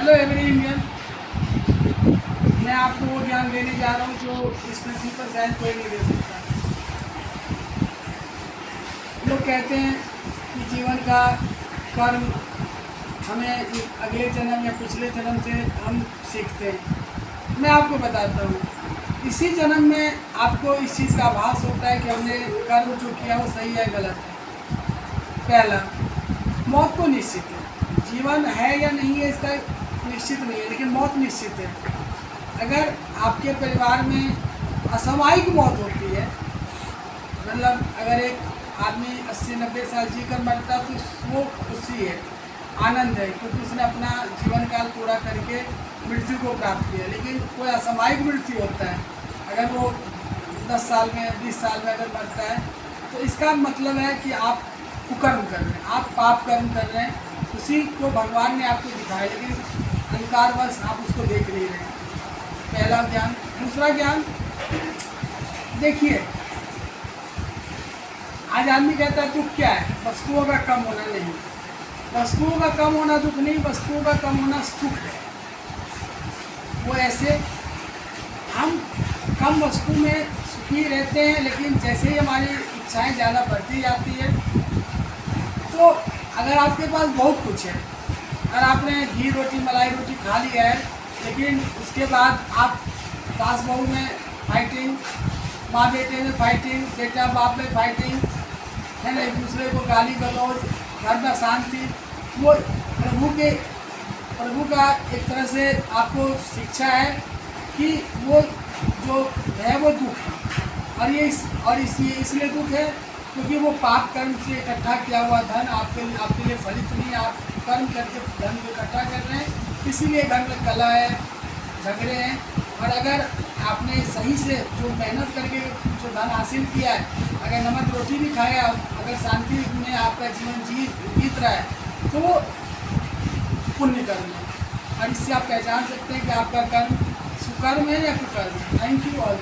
Hello every Indian, मैं आपको वो ज्ञान देने जा रहा हूँ जो इस पृथ्वी पर शायद कोई नहीं दे सकता। लोग कहते हैं कि जीवन का कर्म हमें अगले जन्म या पिछले जन्म से हम सीखते हैं। मैं आपको बताता हूँ, इसी जन्म में आपको इस चीज़ का आभास होता है कि हमने कर्म जो किया वो सही है गलत है। पहला, मौत तो निश्चित है, जीवन है या नहीं है इसका निश्चित नहीं है, लेकिन मौत निश्चित है। अगर आपके परिवार में असामयिक मौत होती है, मतलब अगर एक आदमी 80-90 साल जीकर मरता तो वो खुशी है, आनंद है, क्योंकि उसने अपना जीवन काल पूरा करके मृत्यु को प्राप्त किया। लेकिन कोई असामयिक मृत्यु होता है, अगर वो 10 साल में 20 साल में अगर मरता है तो इसका मतलब है कि आप कुकर्म कर रहे हैं, आप पाप कर्म कर रहे हैं। उसी को भगवान ने आपको दिखाया, लेकिन अहंकारवश आप उसको देख नहीं रहे। पहला ज्ञान। दूसरा ज्ञान, देखिए आज आदमी कहता है दुख क्या है, वस्तुओं का कम होना नहीं। वस्तुओं का कम होना दुख नहीं, वस्तुओं का कम होना सुख है। वो ऐसे हम कम वस्तु में सुखी रहते हैं, लेकिन जैसे ही हमारी इच्छाएं ज़्यादा बढ़ती जाती है तो अगर आपके पास बहुत कुछ है, अगर आपने घी रोटी मलाई रोटी खा लिया है, लेकिन उसके बाद आप सास बहू में फाइटिंग, माँ बेटे में फाइटिंग, बेटा बाप में फाइटिंग है ना, एक दूसरे को गाली गलौज, घर में शांति, वो प्रभु का एक तरह से आपको शिक्षा है कि वो जो है वो दुख है। और इसलिए दुख है क्योंकि वो पाप कर्म से इकट्ठा किया हुआ धन आपके लिए फलित नहीं। आप कर्म करके धन को इकट्ठा कर रहे हैं, इसीलिए घर में कलह है, झगड़े हैं। और अगर आपने सही से जो मेहनत करके जो धन हासिल किया है, अगर नमक रोटी भी खाया, अगर शांति में आपका जीवन बीत रहा है तो वो पुण्य कर्म है। और इससे आप पहचान सकते हैं कि आपका कर्म सुकर्म है या कुकर्म है। Thank you all.